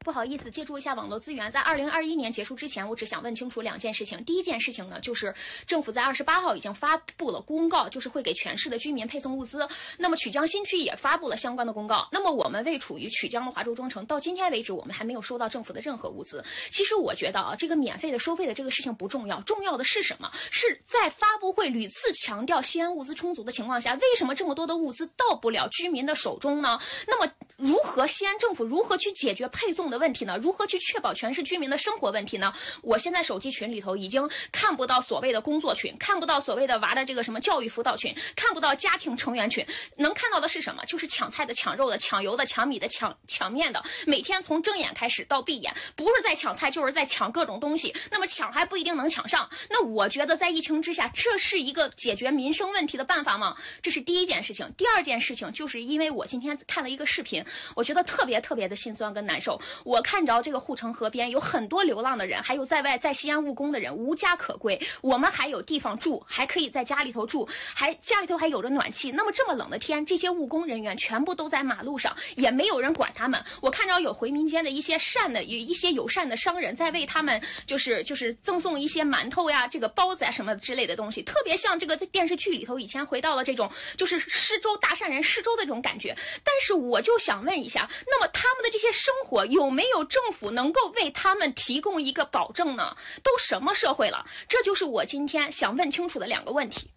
不好意思，借助一下网络资源，在2021年结束之前，我只想问清楚2件事情。第一件事情呢，就是政府在28号已经发布了公告，就是会给全市的居民配送物资。那么曲江新区也发布了相关的公告。那么我们位处于曲江的华州中城，到今天为止，我们还没有收到政府的任何物资。其实我觉得啊，这个免费的收费的这个事情不重要，重要的是什么？是在发布会屡次强调西安物资充足的情况下，为什么这么多的物资到不了居民的手中呢？那么西安政府如何去解决配送的问题呢？如何去确保全市居民的生活问题呢？我现在手机群里头已经看不到所谓的工作群，看不到所谓的娃的这个什么教育辅导群，看不到家庭成员群，能看到的是什么？就是抢菜的、抢肉的、抢油的、抢米的、抢面的，每天从睁眼开始到闭眼，不是在抢菜就是在抢各种东西。那么抢还不一定能抢上。那我觉得在疫情之下，这是一个解决民生问题的办法吗？这是第一件事情。第二件事情就是因为我今天看了一个视频，我觉得特别的心酸跟难受。我看着这个护城河边有很多流浪的人，还有在西安务工的人，无家可归。我们还有地方住，还可以在家里头住，家里头还有着暖气。那么这么冷的天，这些务工人员全部都在马路上，也没有人管他们。我看着有回民间的一些友善的商人在为他们就是赠送一些馒头呀、这个包子呀什么之类的东西，特别像这个在电视剧里头以前回到了这种就是施粥大善人施粥的这种感觉。但是我就想问一下，那么他们的这些生活有没有政府能够为他们提供一个保证呢？都什么社会了？这就是我今天想问清楚的2个问题。